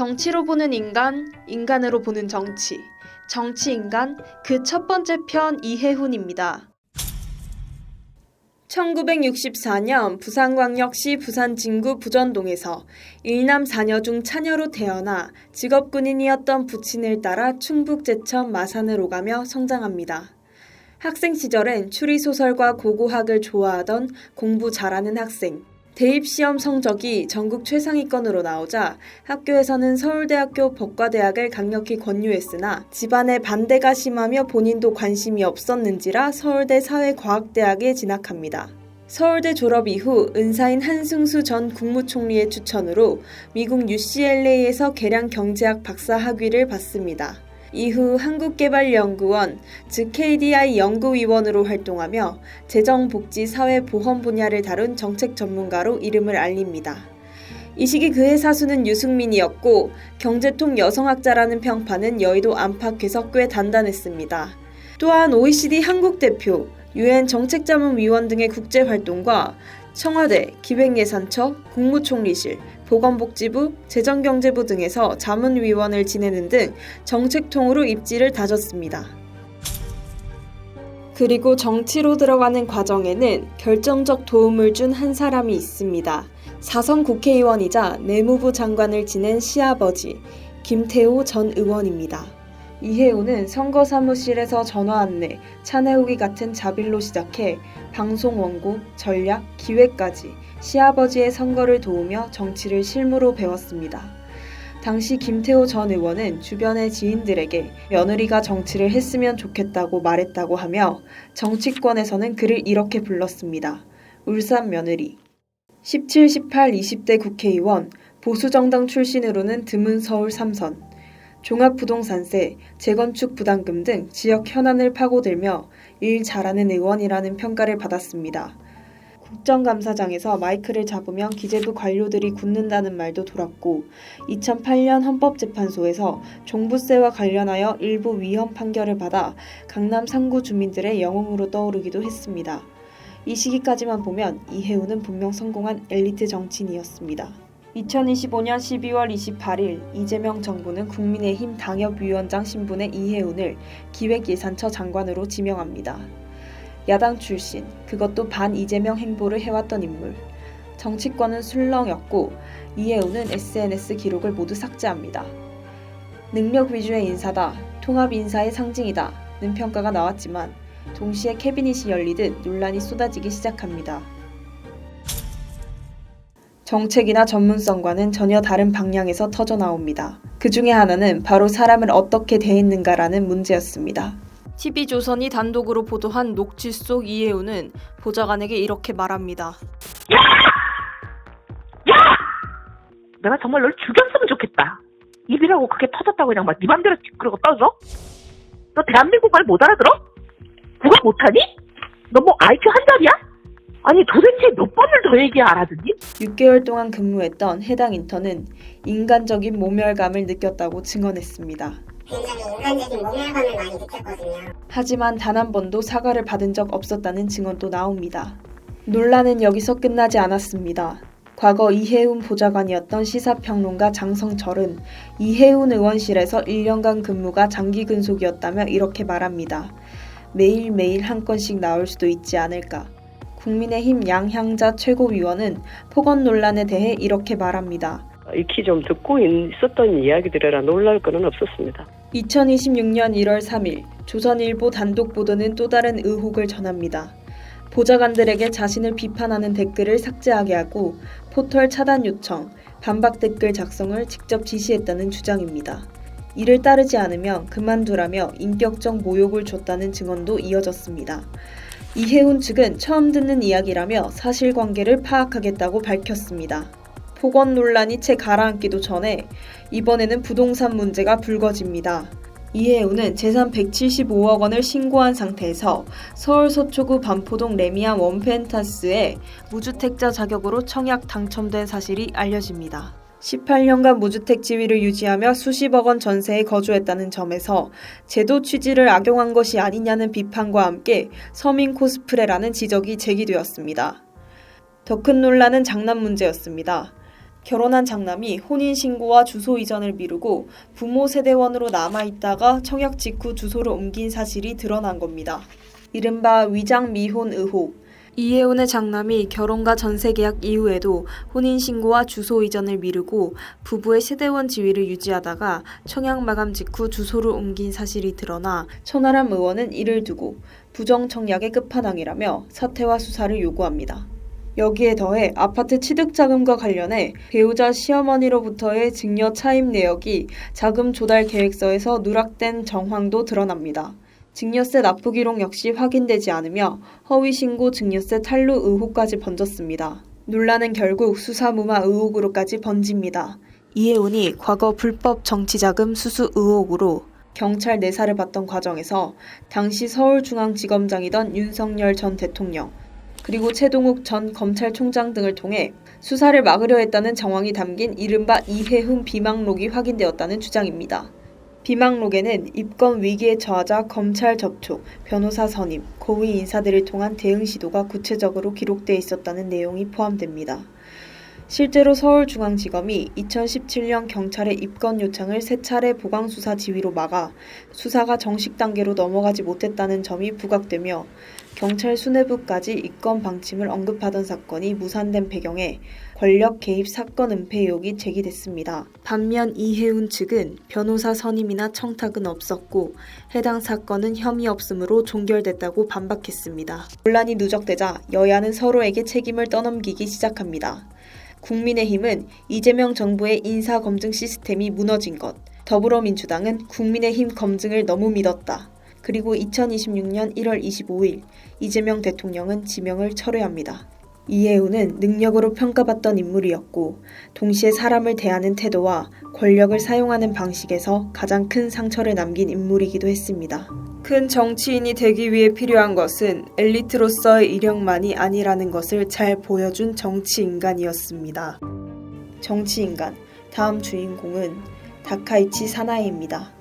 정치로 보는 인간, 인간으로 보는 정치. 정치인간 그 첫 번째 편 이해훈입니다. 1964년 부산광역시 부산진구 부전동에서 일남 4녀 중 차녀로 태어나 직업군인이었던 부친을 따라 충북 제천 마산을 오가며 성장합니다. 학생 시절엔 추리소설과 고고학을 좋아하던 공부 잘하는 학생. 대입시험 성적이 전국 최상위권으로 나오자 학교에서는 서울대학교 법과대학을 강력히 권유했으나 집안의 반대가 심하며 본인도 관심이 없었는지라 서울대 사회과학대학에 진학합니다. 서울대 졸업 이후 은사인 한승수 전 국무총리의 추천으로 미국 UCLA에서 계량경제학 박사 학위를 받습니다. 이후 한국개발연구원, 즉 KDI 연구위원으로 활동하며 재정복지사회보험 분야를 다룬 정책 전문가로 이름을 알립니다. 이 시기 그의 사수는 유승민이었고 경제통 여성학자라는 평판은 여의도 안팎에서 꽤 단단했습니다. 또한 OECD 한국 대표, UN 정책자문위원 등의 국제활동과 청와대, 기획예산처, 국무총리실, 보건복지부, 재정경제부 등에서 자문위원을 지내는 등 정책통으로 입지를 다졌습니다. 그리고 정치로 들어가는 과정에는 결정적 도움을 준 한 사람이 있습니다. 4선 국회의원이자 내무부 장관을 지낸 시아버지, 김태호 전 의원입니다. 이해훈은 선거 사무실에서 전화 안내, 차내오기 같은 자빌로 시작해 방송 원고, 전략, 기획까지 시아버지의 선거를 도우며 정치를 실무로 배웠습니다. 당시 김태호 전 의원은 주변의 지인들에게 며느리가 정치를 했으면 좋겠다고 말했다고 하며 정치권에서는 그를 이렇게 불렀습니다. 울산 며느리. 17, 18, 20대 국회의원, 보수정당 출신으로는 드문 서울 3선. 종합부동산세, 재건축 부담금 등 지역 현안을 파고들며 일 잘하는 의원이라는 평가를 받았습니다. 국정감사장에서 마이크를 잡으면 기재부 관료들이 굳는다는 말도 돌았고 2008년 헌법재판소에서 종부세와 관련하여 일부 위헌 판결을 받아 강남 3구 주민들의 영웅으로 떠오르기도 했습니다. 이 시기까지만 보면 이해훈은 분명 성공한 엘리트 정치인이었습니다. 2025년 12월 28일 이재명 정부는 국민의힘 당협위원장 신분의 이해훈을 기획예산처 장관으로 지명합니다. 야당 출신, 그것도 반 이재명 행보를 해왔던 인물. 정치권은 술렁였고 이해훈은 SNS 기록을 모두 삭제합니다. 능력 위주의 인사다, 통합 인사의 상징이다 는 평가가 나왔지만 동시에 캐비닛이 열리듯 논란이 쏟아지기 시작합니다. 정책이나 전문성과는 전혀 다른 방향에서 터져나옵니다. 그 중에 하나는 바로 사람을 어떻게 대했는가라는 문제였습니다. TV조선이 단독으로 보도한 녹취 속 이해훈은 보좌관에게 이렇게 말합니다. 야! 내가 정말 널 죽였으면 좋겠다. 입이라고 그게 터졌다고 그냥 막 네 맘대로 그러고 떠져? 너 대한민국 말 못 알아들어? 국어 못하니? 너 뭐 IQ 한 자리야? 아니 도대체 몇 번을 더 얘기 알아듣니? 6개월 동안 근무했던 해당 인턴은 인간적인 모멸감을 느꼈다고 증언했습니다. 굉장히 인간적인 모멸감을 많이 느꼈거든요. 하지만 단 한 번도 사과를 받은 적 없었다는 증언도 나옵니다. 논란은 여기서 끝나지 않았습니다. 과거 이해훈 보좌관이었던 시사평론가 장성철은 이해훈 의원실에서 1년간 근무가 장기 근속이었다며 이렇게 말합니다. 매일매일 한 건씩 나올 수도 있지 않을까. 국민의힘 양향자 최고위원은 폭언 논란에 대해 이렇게 말합니다. 익히 좀 듣고 있었던 이야기들이라 놀랄 것은 없었습니다. 2026년 1월 3일 조선일보 단독 보도는 또 다른 의혹을 전합니다. 보좌관들에게 자신을 비판하는 댓글을 삭제하게 하고 포털 차단 요청, 반박 댓글 작성을 직접 지시했다는 주장입니다. 이를 따르지 않으면 그만두라며 인격적 모욕을 줬다는 증언도 이어졌습니다. 이해훈 측은 처음 듣는 이야기라며 사실관계를 파악하겠다고 밝혔습니다. 폭언 논란이 채 가라앉기도 전에 이번에는 부동산 문제가 불거집니다. 이해훈은 재산 175억 원을 신고한 상태에서 서울 서초구 반포동 레미안 원펜타스에 무주택자 자격으로 청약 당첨된 사실이 알려집니다. 18년간 무주택 지위를 유지하며 수십억 원 전세에 거주했다는 점에서 제도 취지를 악용한 것이 아니냐는 비판과 함께 서민 코스프레라는 지적이 제기되었습니다. 더 큰 논란은 장남 문제였습니다. 결혼한 장남이 혼인신고와 주소 이전을 미루고 부모 세대원으로 남아있다가 청약 직후 주소를 옮긴 사실이 드러난 겁니다. 이른바 위장 미혼 의혹. 이혜훈의 장남이 결혼과 전세 계약 이후에도 혼인신고와 주소 이전을 미루고 부부의 세대원 지위를 유지하다가 청약 마감 직후 주소를 옮긴 사실이 드러나 천하람 의원은 이를 두고 부정청약의 끝판왕이라며 사퇴와 수사를 요구합니다. 여기에 더해 아파트 취득자금과 관련해 배우자 시어머니로부터의 증여 차입 내역이 자금 조달 계획서에서 누락된 정황도 드러납니다. 증여세 납부 기록 역시 확인되지 않으며 허위신고 증여세 탈루 의혹까지 번졌습니다. 논란은 결국 수사무마 의혹으로까지 번집니다. 이혜훈이 과거 불법 정치자금 수수 의혹으로 경찰 내사를 받던 과정에서 당시 서울중앙지검장이던 윤석열 전 대통령 그리고 최동욱 전 검찰총장 등을 통해 수사를 막으려 했다는 정황이 담긴 이른바 이혜훈 비망록이 확인되었다는 주장입니다. 비망록에는 입건 위기에 처하자 검찰 접촉, 변호사 선임, 고위 인사들을 통한 대응 시도가 구체적으로 기록돼 있었다는 내용이 포함됩니다. 실제로 서울중앙지검이 2017년 경찰의 입건 요청을 3차례 보강수사 지휘로 막아 수사가 정식 단계로 넘어가지 못했다는 점이 부각되며 경찰 수뇌부까지 입건 방침을 언급하던 사건이 무산된 배경에 권력 개입 사건 은폐 의혹이 제기됐습니다. 반면 이혜훈 측은 변호사 선임이나 청탁은 없었고 해당 사건은 혐의 없음으로 종결됐다고 반박했습니다. 논란이 누적되자 여야는 서로에게 책임을 떠넘기기 시작합니다. 국민의힘은 이재명 정부의 인사검증 시스템이 무너진 것, 더불어민주당은 국민의힘 검증을 너무 믿었다. 그리고 2026년 1월 25일 이재명 대통령은 지명을 철회합니다. 이혜훈은 능력으로 평가받던 인물이었고 동시에 사람을 대하는 태도와 권력을 사용하는 방식에서 가장 큰 상처를 남긴 인물이기도 했습니다. 큰 정치인이 되기 위해 필요한 것은 엘리트로서의 이력만이 아니라는 것을 잘 보여준 정치인간이었습니다. 정치인간, 다음 주인공은 다카이치 사나이입니다.